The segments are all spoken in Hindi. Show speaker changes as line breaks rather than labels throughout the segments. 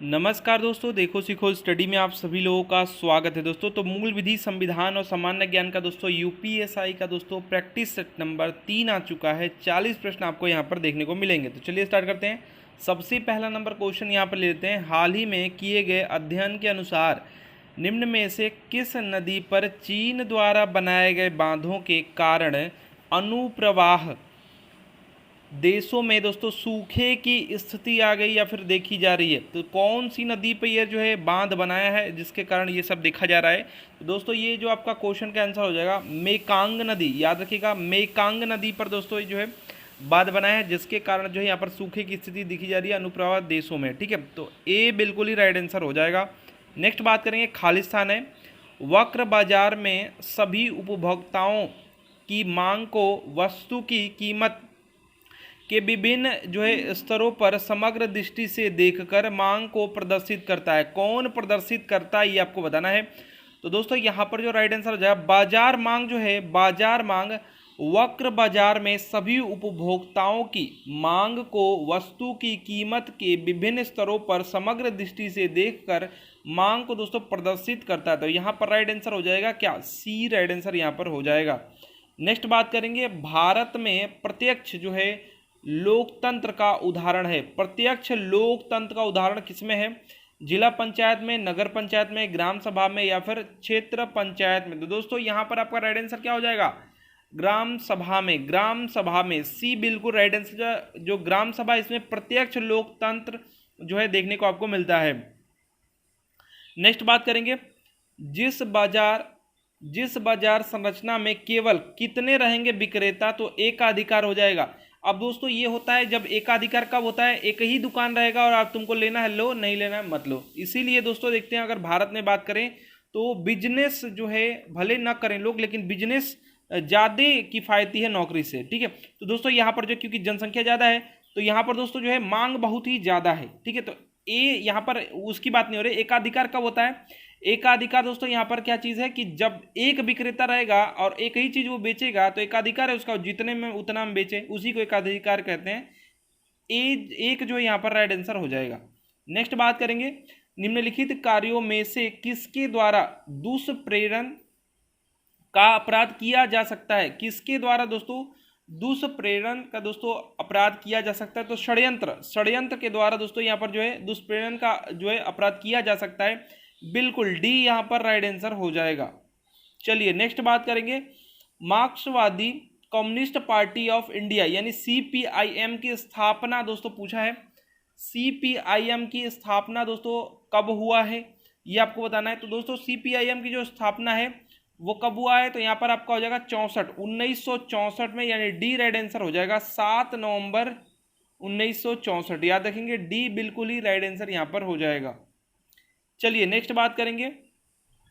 नमस्कार दोस्तों, देखो सीखो स्टडी में आप सभी लोगों का स्वागत है दोस्तों। तो मूल विधि, संविधान और सामान्य ज्ञान का दोस्तों यूपीएसआई का दोस्तों प्रैक्टिस सेट नंबर 3 आ चुका है। 40 प्रश्न आपको यहाँ पर देखने को मिलेंगे। तो चलिए स्टार्ट करते हैं। सबसे पहला नंबर क्वेश्चन यहाँ पर ले लेते हैं। हाल ही में किए गए अध्ययन के अनुसार निम्न में से किस नदी पर चीन द्वारा बनाए गए बांधों के कारण अनुप्रवाह देशों में दोस्तों सूखे की स्थिति आ गई या फिर देखी जा रही है? तो कौन सी नदी पे ये जो है बांध बनाया है जिसके कारण ये सब देखा जा रहा है? तो दोस्तों ये जो आपका क्वेश्चन का आंसर हो जाएगा मेकांग नदी। याद रखिएगा, मेकांग नदी पर दोस्तों ये जो है बांध बनाया है जिसके कारण जो है यहाँ पर सूखे की स्थिति दिखी जा रही है अनुप्रवाह देशों में। ठीक है, तो ए बिल्कुल ही राइट आंसर हो जाएगा। नेक्स्ट बात करेंगे, खालिस्तान है। वक्र बाजार में सभी उपभोक्ताओं की मांग को वस्तु की कीमत के विभिन्न जो है स्तरों पर समग्र दृष्टि से देखकर मांग को प्रदर्शित करता है। कौन प्रदर्शित करता है ये आपको बताना है। तो दोस्तों यहाँ पर जो राइट आंसर हो जाएगा बाजार मांग जो है, बाजार मांग वक्र बाजार में सभी उपभोक्ताओं की मांग को वस्तु की कीमत के विभिन्न स्तरों पर समग्र दृष्टि से देखकर मांग को दोस्तों प्रदर्शित करता है। तो यहाँ पर राइट आंसर हो जाएगा क्या? सी राइट आंसर यहाँ पर हो जाएगा। नेक्स्ट बात करेंगे, भारत में प्रत्यक्ष जो है लोकतंत्र का उदाहरण है। प्रत्यक्ष लोकतंत्र का उदाहरण किसमें है? जिला पंचायत में, नगर पंचायत में, ग्राम सभा में या फिर क्षेत्र पंचायत में? तो दोस्तों यहाँ पर आपका राइट आंसर क्या हो जाएगा? ग्राम सभा में, ग्राम सभा में। सी बिल्कुल राइट आंसर। जो ग्राम सभा, इसमें प्रत्यक्ष लोकतंत्र जो है देखने को आपको मिलता है। नेक्स्ट बात करेंगे, जिस बाजार संरचना में केवल कितने रहेंगे विक्रेता? तो एकाधिकार हो जाएगा। अब दोस्तों ये होता है जब एकाधिकार कब होता है? एक ही दुकान रहेगा और आप तुमको लेना है लो, नहीं लेना है मत लो। इसीलिए दोस्तों देखते हैं, अगर भारत में बात करें तो बिजनेस जो है भले ना करें लोग, लेकिन बिजनेस ज़्यादा किफ़ायती है नौकरी से। ठीक है, तो दोस्तों यहाँ पर जो क्योंकि जनसंख्या ज़्यादा है तो यहाँ पर दोस्तों जो है मांग बहुत ही ज़्यादा है। ठीक है, तो ए यहाँ पर उसकी बात नहीं हो रही। एकाधिकार कब होता है? एकाधिकार दोस्तों यहाँ पर क्या चीज़ है कि जब एक विक्रेता रहेगा और एक ही चीज़ वो बेचेगा तो एकाधिकार है उसका, जितने में उतना में बेचे, उसी को एकाधिकार कहते हैं। एक जो है यहाँ पर राइट आंसर हो जाएगा। नेक्स्ट बात करेंगे, निम्नलिखित कार्यों में से किसके द्वारा दुष्प्रेरण का अपराध किया जा सकता है? किसके द्वारा दोस्तों दुष्प्रेरण का दोस्तों अपराध किया जा सकता है? तो षड्यंत्र के द्वारा दोस्तों यहाँ पर जो है दुष्प्रेरण का जो है अपराध किया जा सकता है। बिल्कुल डी यहाँ पर राइट आंसर हो जाएगा। चलिए नेक्स्ट बात करेंगे, मार्क्सवादी कम्युनिस्ट पार्टी ऑफ इंडिया यानी सीपीआईएम की स्थापना दोस्तों पूछा है। सीपीआईएम की स्थापना दोस्तों कब हुआ है ये आपको बताना है। तो दोस्तों सीपीआईएम की जो स्थापना है वो कब हुआ है? तो यहाँ पर आपका हो जाएगा 1964 में, यानी डी राइट आंसर हो जाएगा 7 नवंबर 1964। याद रखेंगे, डी बिल्कुल ही राइट आंसर यहाँ पर हो जाएगा। चलिए नेक्स्ट बात करेंगे,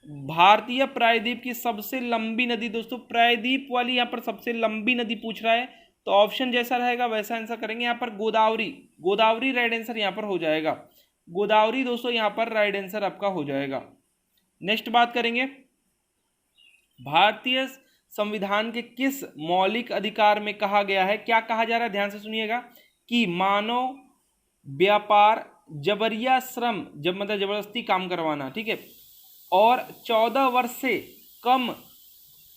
भारतीय प्रायद्वीप की सबसे लंबी नदी। दोस्तों प्रायद्वीप वाली यहाँ पर सबसे लंबी नदी पूछ रहा है तो ऑप्शन जैसा रहेगा वैसा आंसर करेंगे। यहाँ पर गोदावरी राइट आंसर यहाँ पर हो जाएगा। गोदावरी दोस्तों यहाँ पर राइट आंसर आपका हो जाएगा। नेक्स्ट बात करेंगे, भारतीय संविधान के किस मौलिक अधिकार में कहा गया है? क्या कहा जा रहा है? ध्यान से सुनिएगा कि मानव व्यापार, जबरिया श्रम, जब मतलब जबरदस्ती काम करवाना, ठीक है, और 14 वर्ष से कम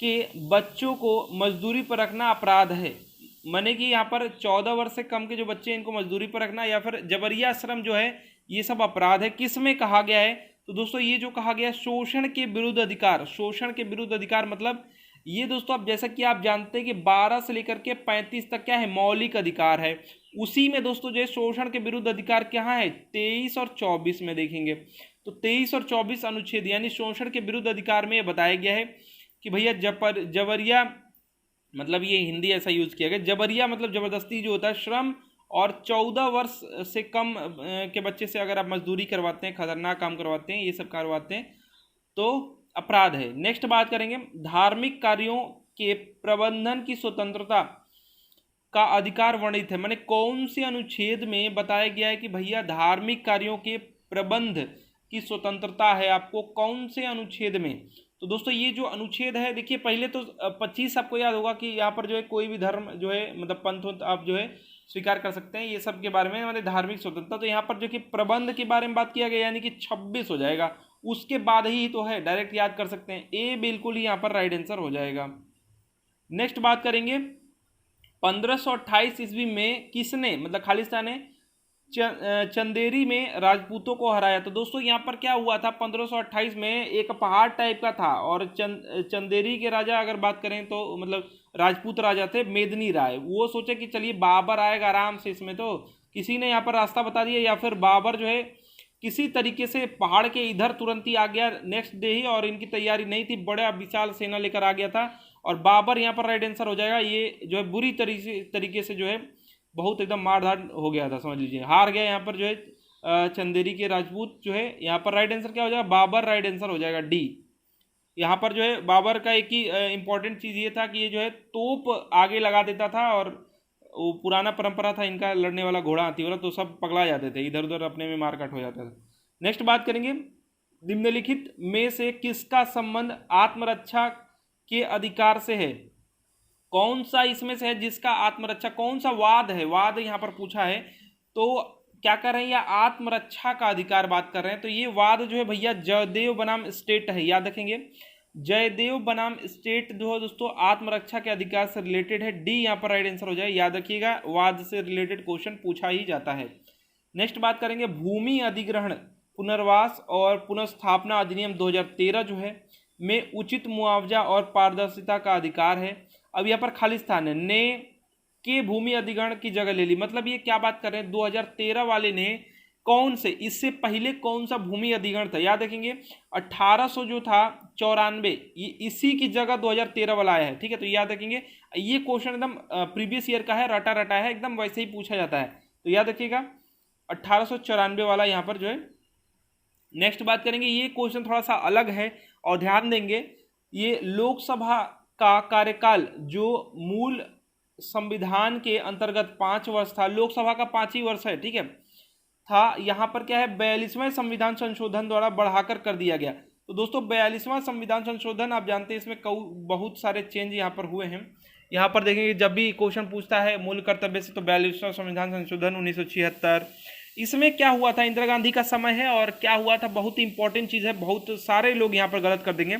के बच्चों को मजदूरी पर रखना अपराध है। माने कि यहाँ पर 14 वर्ष से कम के जो बच्चे हैं इनको मजदूरी पर रखना या फिर जबरिया श्रम जो है ये सब अपराध है। किस में कहा गया है? तो दोस्तों ये जो कहा गया शोषण के विरुद्ध अधिकार। शोषण के विरुद्ध अधिकार मतलब ये दोस्तों अब जैसा कि आप जानते हैं कि 12 से लेकर के 35 तक क्या है? मौलिक अधिकार है। उसी में दोस्तों जो है शोषण के विरुद्ध अधिकार क्या है? 23 और 24 में देखेंगे तो 23 और 24 अनुच्छेद यानी शोषण के विरुद्ध अधिकार में ये बताया गया है कि भैया जबरिया मतलब ये हिंदी ऐसा यूज किया गया, जबरिया मतलब जबरदस्ती जो होता है श्रम, और 14 वर्ष से कम के बच्चे से अगर आप मजदूरी करवाते हैं, खतरनाक काम करवाते हैं, ये सब करवाते हैं तो अपराध है। नेक्स्ट बात करेंगे, धार्मिक कार्यों के प्रबंधन की स्वतंत्रता का अधिकार वर्णित है। माने कौन से अनुच्छेद में बताया गया है कि भैया धार्मिक कार्यों के प्रबंध की स्वतंत्रता है? आपको कौन से अनुच्छेद में? तो दोस्तों ये जो अनुच्छेद है देखिए, पहले तो 25 आपको याद होगा कि यहाँ पर जो है कोई भी धर्म जो है मतलब पंथ आप जो है स्वीकार कर सकते हैं, ये सब के बारे में मतलब धार्मिक स्वतंत्रता। तो यहाँ पर जो कि प्रबंध के बारे में बात किया गया यानी कि 26 हो जाएगा, उसके बाद ही तो है, डायरेक्ट याद कर सकते हैं, ए बिल्कुल ही यहाँ पर राइट आंसर हो जाएगा। नेक्स्ट बात करेंगे 1528 ईस्वी में किसने मतलब खालिस्तान ने चंदेरी में राजपूतों को हराया। तो दोस्तों यहाँ पर क्या हुआ था, 1528 में एक पहाड़ टाइप का था और चंदेरी के राजा अगर बात करें तो मतलब राजपूत राजा थे मेदिनी राय। वो सोचे कि चलिए बाबर आएगा आराम से, इसमें तो किसी ने यहाँ पर रास्ता बता दिया या फिर बाबर जो है किसी तरीके से पहाड़ के इधर तुरंत ही आ गया नेक्स्ट डे ही, और इनकी तैयारी नहीं थी, बड़ा विशाल सेना लेकर आ गया था और बाबर यहाँ पर राइट आंसर हो जाएगा। ये जो है बुरी तरीके से जो है बहुत एकदम मारधाड़ हो गया था, समझ लीजिए हार गया यहाँ पर जो है चंदेरी के राजपूत जो है। यहाँ पर राइट आंसर क्या हो जाएगा, बाबर राइट आंसर हो जाएगा डी। यहाँ पर जो है बाबर का एक ही इंपॉर्टेंट चीज़ ये था कि ये जो है तोप आगे लगा देता था, और वो पुराना परंपरा था इनका, लड़ने वाला घोड़ा हाथी वाला, तो सब पगला जाते थे, इधर उधर अपने में मारकाट हो जाता था। नेक्स्ट बात करेंगे निम्नलिखित में से किसका संबंध आत्मरक्षा के अधिकार से है। कौन सा इसमें से है जिसका आत्मरक्षा, कौन सा वाद है, वाद यहाँ पर पूछा है, तो क्या कर रहे हैं, या आत्मरक्षा का अधिकार बात कर रहे हैं। तो ये वाद जो है भैया जयदेव बनाम स्टेट है, याद रखेंगे जयदेव बनाम स्टेट जो है दोस्तों आत्मरक्षा के अधिकार से रिलेटेड है, डी यहाँ पर राइट आंसर हो जाए, याद रखिएगा वाद से रिलेटेड क्वेश्चन पूछा ही जाता है। नेक्स्ट बात करेंगे भूमि अधिग्रहण पुनर्वास और पुनर्स्थापना अधिनियम 2013 जो है में उचित मुआवजा और पारदर्शिता का अधिकार है। अब यहाँ पर खालिस्तान ने के भूमि अधिग्रहण की जगह ले ली, मतलब ये क्या बात कर रहे हैं, 2013 वाले ने कौन से, इससे पहले कौन सा भूमि अधिग्रहण था, याद रखेंगे 1800 जो था 94, ये इसी की जगह 2013 वाला आया है, ठीक है। तो याद रखेंगे ये क्वेश्चन एकदम प्रीवियस ईयर का है, रटा रटा है, एकदम वैसे ही पूछा जाता है, तो याद रखिएगा 1894 वाला यहाँ पर जो है। नेक्स्ट बात करेंगे, ये क्वेश्चन थोड़ा सा अलग है और ध्यान देंगे, ये लोकसभा का कार्यकाल जो मूल संविधान के अंतर्गत 5 वर्ष था, लोकसभा का 5 ही वर्ष है, ठीक है, था, यहाँ पर क्या है 42वां संविधान संशोधन द्वारा बढ़ाकर कर दिया गया। तो दोस्तों 42वां संविधान संशोधन आप जानते हैं इसमें बहुत सारे चेंज यहाँ पर हुए हैं। यहाँ पर देखेंगे जब भी क्वेश्चन पूछता है मूल कर्तव्य से, तो 42वां संविधान संशोधन 1976, इसमें क्या हुआ था, इंदिरा गांधी का समय है और क्या हुआ था, बहुत इंपॉर्टेंट चीज़ है, बहुत सारे लोग यहाँ पर गलत कर देंगे।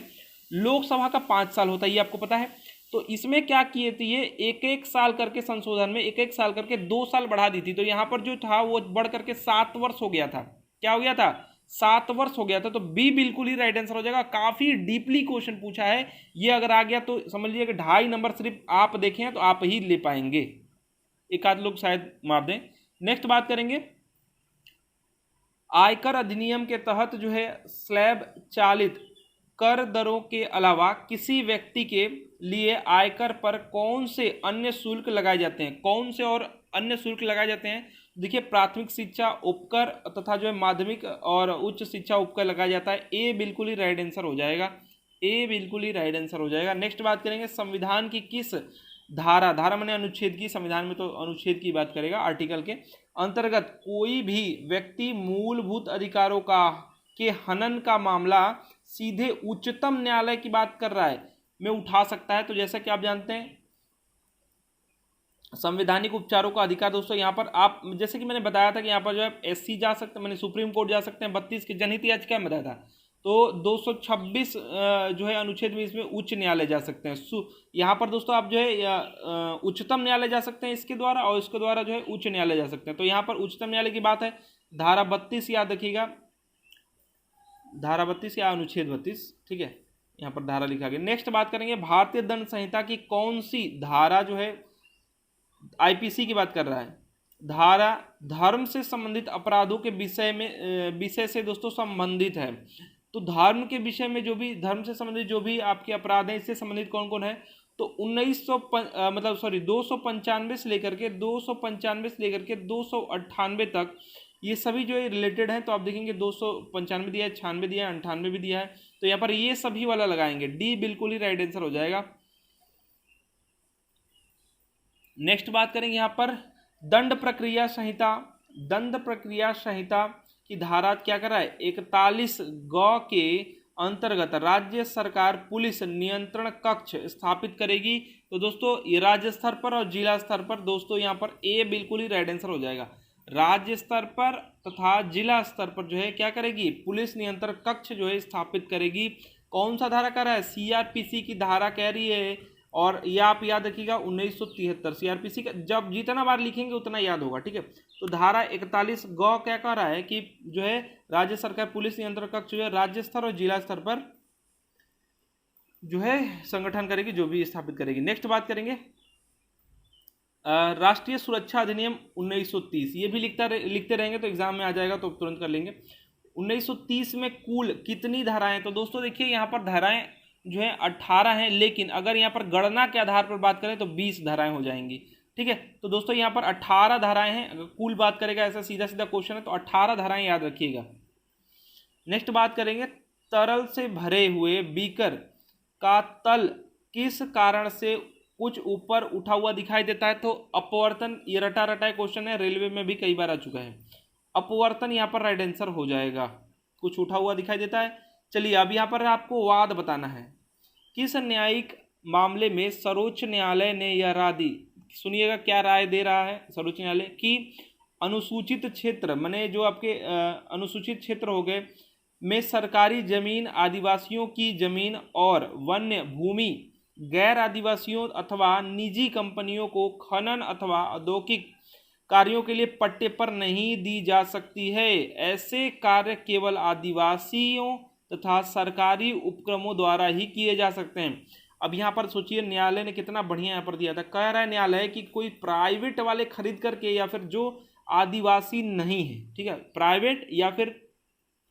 लोकसभा का 5 साल होता है, ये आपको पता है। तो इसमें क्या किए थे, ये एक एक साल करके संशोधन में एक एक साल करके 2 साल बढ़ा दी थी। तो यहाँ पर जो था वो बढ़ करके 7 वर्ष हो गया था, क्या हो गया था, 7 वर्ष हो गया था। तो बी बिल्कुल ही राइट आंसर हो जाएगा। काफ़ी डीपली क्वेश्चन पूछा है, ये अगर आ गया तो समझ लीजिए कि 2.5 नंबर सिर्फ आप देखें तो आप ही ले पाएंगे, एक आध लोग शायद मार दें। नेक्स्ट बात करेंगे आयकर अधिनियम के तहत जो है स्लैब चालित कर दरों के अलावा किसी व्यक्ति के लिए आयकर पर कौन से अन्य शुल्क लगाए जाते हैं, कौन से और अन्य शुल्क लगाए जाते हैं। देखिए प्राथमिक शिक्षा उपकर तथा जो है माध्यमिक और उच्च शिक्षा उपकर लगाया जाता है, ए बिल्कुल ही राइट आंसर हो जाएगा, ए बिल्कुल ही राइट आंसर हो जाएगा। नेक्स्ट बात करेंगे संविधान की किस धारा, धारा मैंने अनुच्छेद की, संविधान में तो अनुच्छेद की बात करेगा, आर्टिकल के अंतर्गत कोई भी व्यक्ति मूलभूत अधिकारों का के हनन का मामला सीधे उच्चतम न्यायालय की बात कर रहा है में उठा सकता है। तो जैसा कि आप जानते हैं संवैधानिक उपचारों का अधिकार दोस्तों, यहाँ पर आप जैसे कि मैंने बताया था कि यहाँ पर जो है एससी जा सकते हैं, मैंने सुप्रीम कोर्ट जा सकते हैं, 32 की जनहित याचिका में बताया था। तो 226 जो है अनुच्छेद में इसमें उच्च न्यायालय जा सकते हैं। यहाँ पर दोस्तों आप जो है उच्चतम न्यायालय जा सकते हैं इसके द्वारा, और इसके द्वारा जो है उच्च न्यायालय जा सकते हैं। तो यहाँ पर उच्चतम न्यायालय की बात है, धारा 32 याद रखिएगा, धारा 32 या अनुच्छेद 32, ठीक है, यहाँ पर धारा लिखा गया। नेक्स्ट बात करेंगे भारतीय दंड संहिता की कौन सी धारा जो है आईपीसी की बात कर रहा है, धारा धर्म से संबंधित अपराधों के विषय से दोस्तों संबंधित है। तो धर्म के विषय में जो भी धर्म से संबंधित जो भी आपके अपराध हैं, इससे संबंधित कौन कौन है, तो 295 से लेकर के 298 तक ये सभी जो है रिलेटेड हैं। तो आप देखेंगे 295 दिया है, 96 दिया है, 98 भी दिया है। तो यहाँ पर ये सभी वाला लगाएंगे, डी बिल्कुल ही राइट आंसर हो जाएगा। नेक्स्ट बात करेंगे यहाँ पर दंड प्रक्रिया संहिता, दंड प्रक्रिया संहिता की धारा क्या कर रहा है, 41 ग के अंतर्गत राज्य सरकार पुलिस नियंत्रण कक्ष स्थापित करेगी? तो दोस्तों ये राज्य स्तर पर और जिला स्तर पर, दोस्तों यहाँ पर ए बिल्कुल ही राइट आंसर हो जाएगा। राज्य स्तर पर तथा जिला स्तर पर जो है क्या करेगी? पुलिस नियंत्रण कक्ष जो है स्थापित करेगी। कौन सा धारा कह रहा है? सीआरपीसी की धारा कह रही है। और ये आप याद रखिएगा 1973 सीआरपीसी का, जब जितना बार लिखेंगे उतना याद होगा, ठीक है। तो धारा 41 ग क्या कह रहा है कि जो है राज्य सरकार पुलिस नियंत्रण कक्ष जो है राज्य स्तर और जिला स्तर पर जो है संगठन करेगी, जो भी स्थापित करेगी। नेक्स्ट बात करेंगे राष्ट्रीय सुरक्षा अधिनियम 1930, ये भी लिखते रहेंगे तो एग्जाम में आ जाएगा, तो तुरंत कर लेंगे। 1930 में कुल कितनी धाराएं? तो दोस्तों देखिए यहाँ पर धाराएं जो है 18 हैं, लेकिन अगर यहाँ पर गणना के आधार पर बात करें तो 20 धाराएं हो जाएंगी, ठीक है। तो दोस्तों यहाँ पर 18 धाराएं हैं, अगर कुल बात करेगा, ऐसा सीधा सीधा क्वेश्चन है तो 18 धाराएं याद रखिएगा। नेक्स्ट बात करेंगे तरल से भरे हुए बीकर का तल किस कारण से कुछ ऊपर उठा हुआ दिखाई देता है? तो अपवर्तन, ये रटा रटा क्वेश्चन है, रेलवे में भी कई बार आ चुका है। अपवर्तन यहाँ पर राइट आंसर हो जाएगा, कुछ उठा हुआ दिखाई देता है। चलिए अब यहाँ पर आपको वाद बताना है। किस न्यायिक मामले में सर्वोच्च न्यायालय ने यह राय दी? सुनिएगा क्या राय दे रहा है सर्वोच्च न्यायालय कि अनुसूचित क्षेत्र, माने जो आपके अनुसूचित क्षेत्र हो गए में सरकारी जमीन, आदिवासियों की जमीन और वन्य भूमि गैर आदिवासियों अथवा निजी कंपनियों को खनन अथवा औद्योगिक कार्यों के लिए पट्टे पर नहीं दी जा सकती है। ऐसे कार्य केवल आदिवासियों तथा सरकारी उपक्रमों द्वारा ही किए जा सकते हैं। अब यहाँ पर सोचिए न्यायालय ने कितना बढ़िया यहाँ पर दिया था। कह रहा है न्यायालय कि कोई प्राइवेट वाले खरीद करके, या फिर जो आदिवासी नहीं है, ठीक है, प्राइवेट या फिर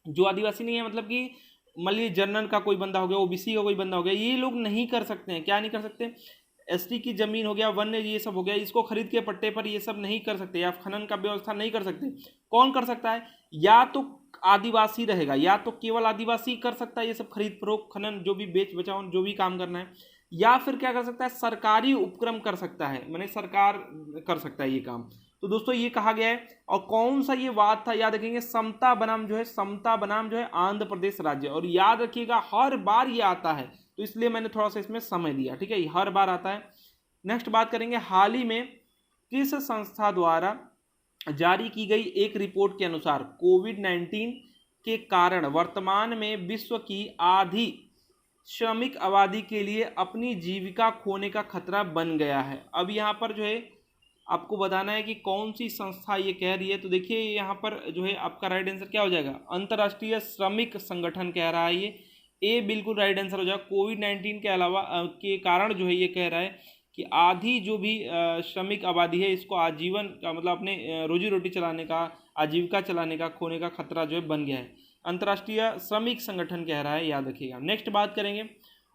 जो आदिवासी नहीं है, मतलब कि मान लीजिए जनरल का कोई बंदा हो गया, ओबीसी का कोई बंदा हो गया, ये लोग नहीं कर सकते हैं। क्या नहीं कर सकते? एसटी की जमीन हो गया, वन्य ये सब हो गया, इसको खरीद के पट्टे पर ये सब नहीं कर सकते, या खनन का व्यवस्था नहीं कर सकते। कौन कर सकता है? या तो आदिवासी रहेगा, या तो केवल आदिवासी कर सकता है ये सब खरीद फरोख्त, खनन, जो भी बेच बचाव, जो भी काम करना है। या फिर क्या कर सकता है? सरकारी उपक्रम कर सकता है, माने सरकार कर सकता है ये काम। तो दोस्तों ये कहा गया है। और कौन सा ये वाद था? याद रखेंगे समता बनाम जो है, समता बनाम जो है आंध्र प्रदेश राज्य। और याद रखिएगा हर बार ये आता है, तो इसलिए मैंने थोड़ा सा इसमें समय दिया, ठीक है, हर बार आता है। नेक्स्ट बात करेंगे हाल ही में किस संस्था द्वारा जारी की गई एक रिपोर्ट के अनुसार कोविड-19 के कारण वर्तमान में विश्व की आधी श्रमिक आबादी के लिए अपनी जीविका खोने का खतरा बन गया है। अब यहाँ पर जो है आपको बताना है कि कौन सी संस्था ये कह रही है। तो देखिए यहाँ पर जो है आपका राइट आंसर क्या हो जाएगा? अंतर्राष्ट्रीय श्रमिक संगठन कह रहा है ये, ए बिल्कुल राइट आंसर हो जाएगा। कोविड-19 के अलावा के कारण जो है ये कह रहा है कि आधी जो भी श्रमिक आबादी है इसको आजीवन का, मतलब अपने रोजी रोटी चलाने का, आजीविका चलाने का खोने का खतरा जो है बन गया है। अंतर्राष्ट्रीय श्रमिक संगठन कह रहा है, याद रखिएगा। नेक्स्ट बात करेंगे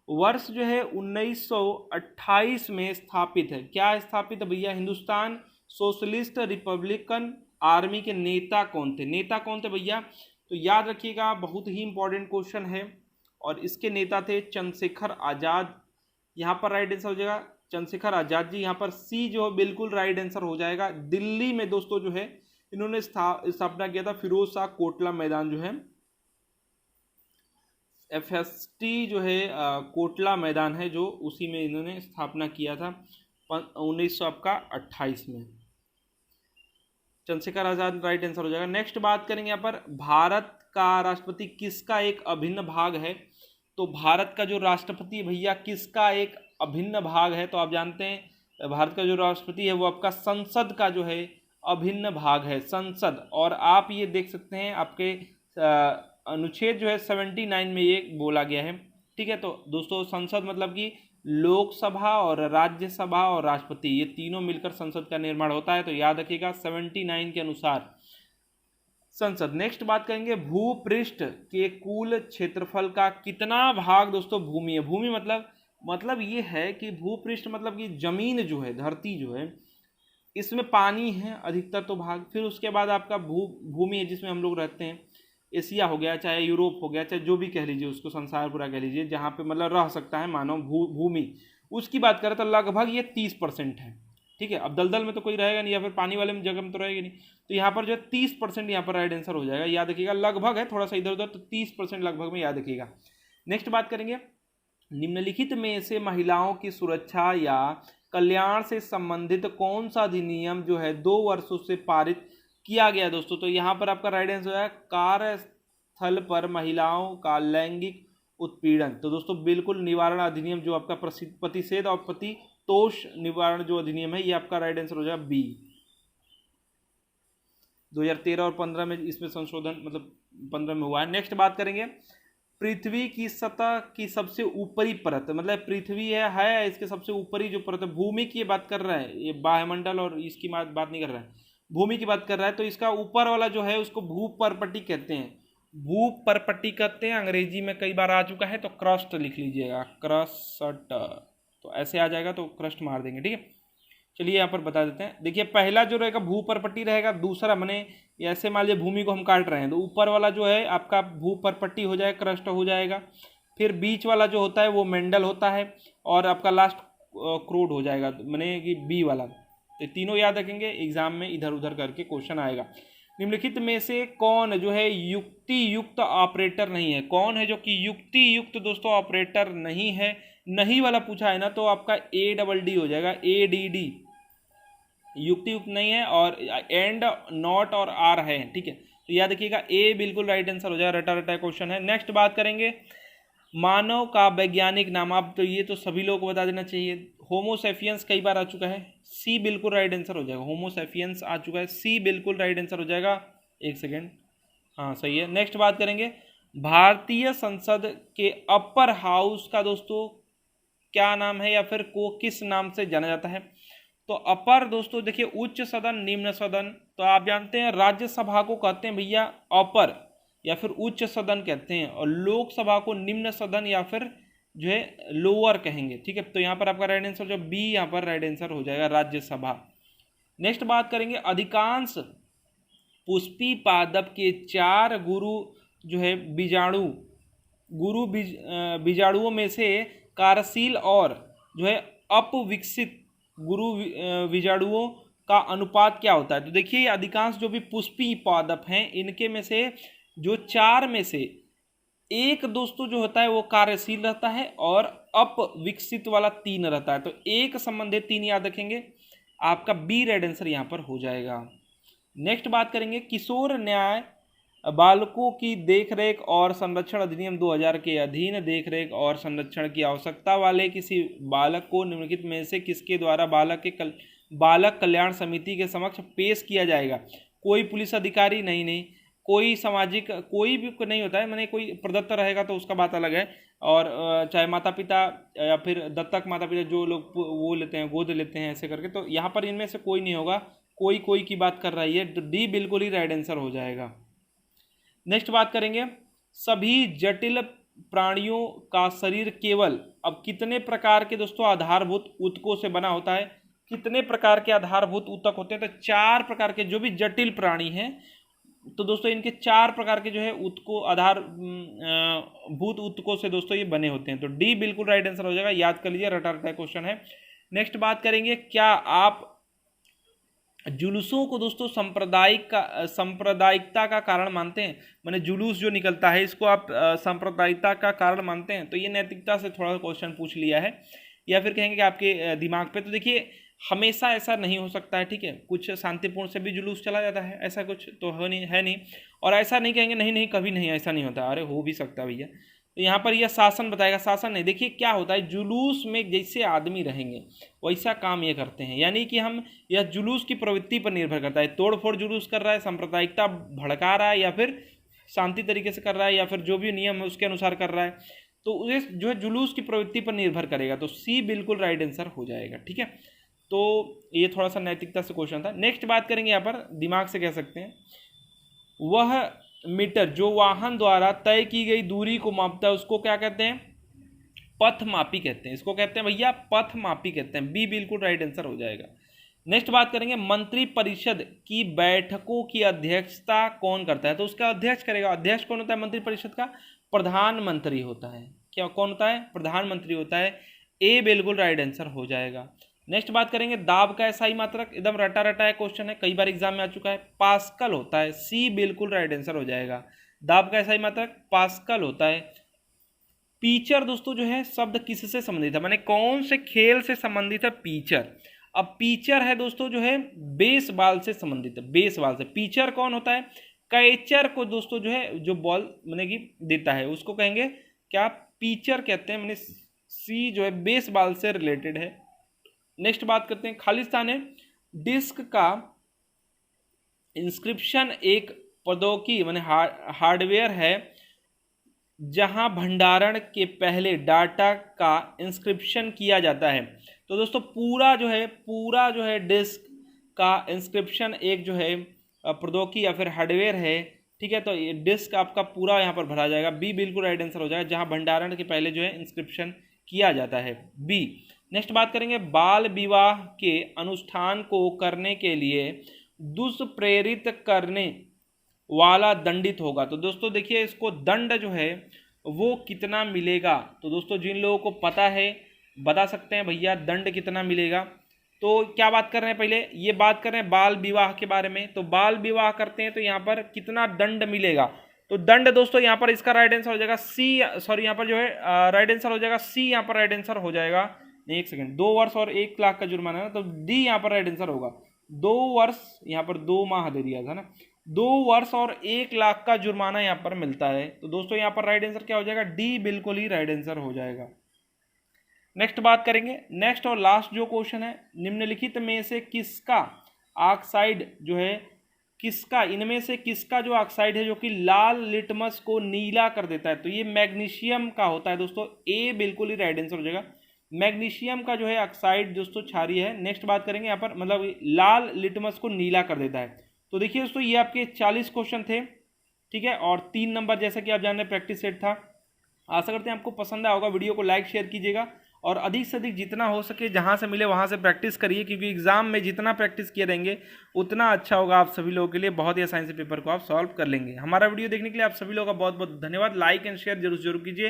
वर्ष जो है 1928 में स्थापित है। क्या स्थापित है भैया? हिंदुस्तान सोशलिस्ट रिपब्लिकन आर्मी के नेता कौन थे? नेता कौन थे भैया? तो याद रखिएगा, बहुत ही इंपॉर्टेंट क्वेश्चन है। और इसके नेता थे चंद्रशेखर आज़ाद। यहाँ पर राइट आंसर हो जाएगा चंद्रशेखर आज़ाद जी। यहाँ पर सी जो बिल्कुल राइट आंसर हो जाएगा। दिल्ली में दोस्तों जो है इन्होंने स्थापना किया था, फिरोज शाह कोटला मैदान जो है, FST जो है कोटला मैदान है जो, उसी में इन्होंने स्थापना किया था 1928 में। चंद्रशेखर आज़ाद राइट आंसर हो जाएगा। नेक्स्ट बात करेंगे यहाँ पर भारत का राष्ट्रपति किसका एक अभिन्न भाग है? तो भारत का जो राष्ट्रपति भैया किसका एक अभिन्न भाग है? तो आप जानते हैं भारत का जो राष्ट्रपति है वो आपका संसद का जो है अभिन्न भाग है, संसद। और आप ये देख सकते हैं आपके अनुच्छेद जो है 79 में ये बोला गया है, ठीक है। तो दोस्तों संसद मतलब कि लोकसभा और राज्यसभा और राष्ट्रपति, ये तीनों मिलकर संसद का निर्माण होता है। तो याद रखिएगा 79 के अनुसार संसद। नेक्स्ट बात करेंगे भूपृष्ठ के कुल क्षेत्रफल का कितना भाग दोस्तों भूमि है? भूमि मतलब ये है कि भूपृष्ठ मतलब कि जमीन जो है, धरती जो है, इसमें पानी है अधिकतर तो भाग। फिर उसके बाद आपका भूमि है जिसमें हम लोग रहते हैं, एशिया हो गया, चाहे यूरोप हो गया, चाहे जो भी कह लीजिए उसको, संसार पूरा कह लीजिए, जहाँ पे मतलब रह सकता है मानव भूमि, उसकी बात करें तो लगभग ये 30% है, ठीक है। अब दलदल में तो कोई रहेगा नहीं, या फिर पानी वाले में जगह में तो रहेगा नहीं, तो यहाँ पर जो है 30% यहाँ पर राइट आंसर हो जाएगा। याद रखिएगा लगभग है, थोड़ा सा इधर उधर, तो 30% लगभग में याद रखिएगा। नेक्स्ट बात करेंगे, निम्नलिखित में से महिलाओं की सुरक्षा या कल्याण से संबंधित कौन सा अधिनियम जो है 2 वर्षों से पारित किया गया दोस्तों। तो यहाँ पर आपका राइट आंसर है कार्यस्थल पर महिलाओं का लैंगिक उत्पीड़न। तो दोस्तों बिल्कुल निवारण अधिनियम जो आपका प्रतिषेध और प्रतितोष निवारण जो अधिनियम है, ये आपका राइट आंसर हो जाएगा बी। 2013 और 15 में इसमें संशोधन, मतलब 15 में हुआ है। नेक्स्ट बात करेंगे, पृथ्वी की सतह की सबसे ऊपरी परत, मतलब पृथ्वी है इसके सबसे ऊपरी जो परत है, भूमि की बात कर रहा है, ये वायुमंडल और इसकी बात नहीं कर रहा है, भूमि की बात कर रहा है। तो इसका ऊपर वाला जो है उसको भूपर्पटी कहते हैं, भूपर्पटी कहते हैं। अंग्रेजी में कई बार आ चुका है, तो क्रस्ट लिख लीजिएगा, क्रस्ट। तो ऐसे आ जाएगा तो क्रस्ट मार देंगे, ठीक है। चलिए यहाँ पर बता देते हैं। देखिए पहला जो रहेगा भूपर्पटी रहेगा, दूसरा माने ऐसे मान लीजिए भूमि को हम काट रहे हैं तो ऊपर वाला जो है आपका भूपर्पटी हो जाएगा, क्रस्ट हो जाएगा। फिर बीच वाला जो होता है वो मेंडल होता है, और आपका लास्ट क्रूड हो जाएगा, माने कि बी वाला। तो तीनों याद रखेंगे, एग्जाम में इधर उधर करके क्वेश्चन आएगा। निम्नलिखित में से कौन जो है युक्ति युक्त ऑपरेटर नहीं है, कौन है जो कि युक्ति युक्त दोस्तों ऑपरेटर नहीं है। नहीं वाला पूछा है ना, तो आपका ADD हो जाएगा, ADD, युक्ति युक्त नहीं है, और एंड, नॉट और आर है, ठीक है। तो याद रखिएगा ए बिल्कुल राइट आंसर हो जाएगा, रटा रटा क्वेश्चन है। नेक्स्ट बात करेंगे, मानव का वैज्ञानिक नाम। आप तो ये तो सभी लोगों को बता देना चाहिए, होमोसेपियंस कई बार आ चुका है, सी बिल्कुल राइट आंसर हो जाएगा। होमोसेपियंस आ चुका है, सी बिल्कुल राइट आंसर हो जाएगा। एक सेकेंड, हाँ सही है। नेक्स्ट बात करेंगे, भारतीय संसद के अपर हाउस का दोस्तों क्या नाम है, या फिर को किस नाम से जाना जाता है। तो अपर दोस्तों देखिए, उच्च सदन, निम्न सदन, तो आप जानते हैं राज्यसभा को कहते हैं भैया अपर या फिर उच्च सदन कहते हैं, और लोकसभा को निम्न सदन या फिर जो है लोअर कहेंगे, ठीक है। तो यहाँ पर आपका राइट आंसर जो बी यहाँ पर राइट आंसर हो जाएगा, राज्यसभा। नेक्स्ट बात करेंगे, अधिकांश पुष्पी पादप के 4 गुरु जो है बीजाणुओं में से कार्यशील और जो है अपविकसित गुरु बीजाणुओं का अनुपात क्या होता है। तो देखिए अधिकांश जो भी पुष्पी पादप हैं, इनके में से जो 4 में से एक दोस्तों जो होता है वो कार्यशील रहता है, और अपविकसित वाला 3 रहता है। तो एक संबंधित 3 याद रखेंगे, आपका बी राइट आंसर यहाँ पर हो जाएगा। नेक्स्ट बात करेंगे, किशोर न्याय बालकों की देखरेख और संरक्षण अधिनियम 2000 के अधीन देखरेख और संरक्षण की आवश्यकता वाले किसी बालक को निम्नलिखित में से किसके द्वारा बालक कल्याण समिति के समक्ष पेश किया जाएगा। कोई पुलिस अधिकारी नहीं, कोई सामाजिक कोई भी नहीं होता है, मैंने कोई प्रदत्त रहेगा तो उसका बात अलग है, और चाहे माता पिता या फिर दत्तक माता पिता जो लोग वो लेते हैं, गोद लेते हैं ऐसे करके, तो यहाँ पर इनमें से कोई नहीं होगा, कोई की बात कर रही है, तो डी बिल्कुल ही राइट आंसर हो जाएगा। नेक्स्ट बात करेंगे, सभी जटिल प्राणियों का शरीर केवल अब कितने प्रकार के दोस्तों आधारभूत ऊतकों से बना होता है। कितने प्रकार के आधारभूत ऊतक होते हैं, तो 4 प्रकार के जो भी जटिल प्राणी हैं, तो दोस्तों इनके 4 प्रकार के जो है ऊतकों आधारभूत ऊतकों से दोस्तों ये बने होते हैं। तो डी बिल्कुल राइट आंसर हो जाएगा, याद कर लीजिए, रटा रटा क्वेश्चन है। नेक्स्ट बात करेंगे, क्या आप जुलूसों को दोस्तों सांप्रदायिकता का कारण मानते हैं। माने जुलूस जो निकलता है इसको आप सांप्रदायिकता का कारण मानते हैं। तो ये नैतिकता से थोड़ा क्वेश्चन पूछ लिया है, या फिर कहेंगे कि आपके दिमाग पे। तो देखिए हमेशा ऐसा नहीं हो सकता है, ठीक है, कुछ शांतिपूर्ण से भी जुलूस चला जाता है, ऐसा कुछ तो है नहीं। और ऐसा नहीं कहेंगे नहीं कभी नहीं, ऐसा नहीं होता, अरे हो भी सकता है भैया। तो यहाँ पर यह शासन बताएगा, शासन नहीं। देखिए क्या होता है, जुलूस में जैसे आदमी रहेंगे वैसा काम ये करते हैं, यानी कि हम यह जुलूस की प्रवृत्ति पर निर्भर करता है। तोड़ फोड़ जुलूस कर रहा है, सांप्रदायिकता भड़का रहा है, या फिर शांति तरीके से कर रहा है, या फिर जो भी नियम है उसके अनुसार कर रहा है, तो ये जो है जुलूस की प्रवृत्ति पर निर्भर करेगा। तो सी बिल्कुल राइट आंसर हो जाएगा, ठीक है। तो ये थोड़ा सा नैतिकता से क्वेश्चन था। नेक्स्ट बात करेंगे, यहाँ पर दिमाग से कह सकते हैं, वह मीटर जो वाहन द्वारा तय की गई दूरी को मापता है उसको क्या कहते हैं, पथ मापी कहते हैं। इसको कहते हैं भैया पथ मापी कहते हैं, बी बिल्कुल राइट आंसर हो जाएगा। नेक्स्ट बात करेंगे, मंत्री परिषद की बैठकों की अध्यक्षता कौन करता है। तो उसका अध्यक्ष करेगा। अध्यक्ष कौन होता है मंत्री परिषद का, प्रधानमंत्री होता है। क्या कौन होता है, प्रधानमंत्री होता है। ए बिल्कुल राइट आंसर हो जाएगा। नेक्स्ट बात करेंगे, दाब का एसआई मात्रक, एकदम रटा रटा है क्वेश्चन है, कई बार एग्जाम में आ चुका है, पास्कल होता है। सी बिल्कुल राइट आंसर हो जाएगा। दाब का एसआई मात्रक पास्कल होता है। पीचर दोस्तों जो है शब्द किससे संबंधित है, माने कौन से खेल से संबंधित है पीचर। अब पीचर है दोस्तों जो है बेसबॉल से संबंधित है, बेसबॉल से। पीचर कौन होता है, कैचर को दोस्तों जो है जो बॉल माने कि देता है उसको कहेंगे क्या, पीचर कहते हैं। माने सी जो है बेसबॉल से रिलेटेड है। नेक्स्ट बात करते हैं खालिस्तान है। डिस्क का इंस्क्रिप्शन एक प्रौद्योगिकी माने हार्डवेयर है जहां भंडारण के पहले डाटा का इंस्क्रिप्शन किया जाता है। तो दोस्तों पूरा जो है डिस्क का इंस्क्रिप्शन एक जो है प्रौद्योगिकी या फिर हार्डवेयर है, ठीक है। तो ये डिस्क आपका पूरा यहाँ पर भरा जाएगा, बी बिल्कुल राइट आंसर हो जाएगा, जहां भंडारण के पहले जो है इंस्क्रिप्शन किया जाता है, बी। नेक्स्ट बात करेंगे बाल विवाह के अनुष्ठान को करने के लिए दुष्प्रेरित करने वाला दंडित होगा। तो दोस्तों देखिए इसको दंड जो है वो कितना मिलेगा, तो दोस्तों जिन लोगों को पता है बता सकते हैं भैया दंड कितना मिलेगा। तो क्या बात कर रहे हैं, पहले ये बात कर रहे हैं बाल विवाह के बारे में। तो बाल विवाह करते हैं तो यहाँ पर कितना दंड मिलेगा, तो दंड दोस्तों यहाँ पर इसका राइट आंसर हो जाएगा सी, सॉरी यहाँ पर जो है राइट आंसर हो जाएगा सी, यहाँ पर राइट आंसर हो जाएगा, नहीं एक सेकंड, 2 वर्ष और 1 लाख का जुर्माना है, तो डी यहाँ पर राइट आंसर होगा। 2 वर्ष यहाँ पर 2 माह दे दिया था ना, 2 वर्ष और 1 लाख का जुर्माना यहाँ पर मिलता है। तो दोस्तों यहाँ पर राइट आंसर क्या हो जाएगा, डी बिल्कुल ही राइट आंसर हो जाएगा। नेक्स्ट बात करेंगे, नेक्स्ट और लास्ट जो क्वेश्चन है, निम्नलिखित में से किसका ऑक्साइड जो है, किसका इनमें से किसका जो ऑक्साइड है जो कि लाल लिटमस को नीला कर देता है। तो ये मैग्नीशियम का होता है दोस्तों, ए बिल्कुल ही राइट आंसर हो जाएगा। मैग्नीशियम का जो है ऑक्साइड दोस्तों क्षारीय है। नेक्स्ट बात करेंगे यहाँ पर, मतलब लाल लिटमस को नीला कर देता है। तो देखिए दोस्तों ये आपके 40 क्वेश्चन थे, ठीक है, और 3 नंबर जैसा कि आप जान रहे हैं प्रैक्टिस सेट था। आशा करते हैं आपको पसंद आया होगा। वीडियो को लाइक शेयर कीजिएगा और अधिक से अधिक जितना हो सके जहां से मिले वहां से प्रैक्टिस करिए, क्योंकि एग्जाम में जितना प्रैक्टिस किए रहेंगे उतना अच्छा होगा आप सभी लोगों के लिए। बहुत ही आसानी से पेपर को आप सॉल्व कर लेंगे। हमारा वीडियो देखने के लिए आप सभी लोगों का बहुत बहुत धन्यवाद। लाइक एंड शेयर जरूर कीजिए।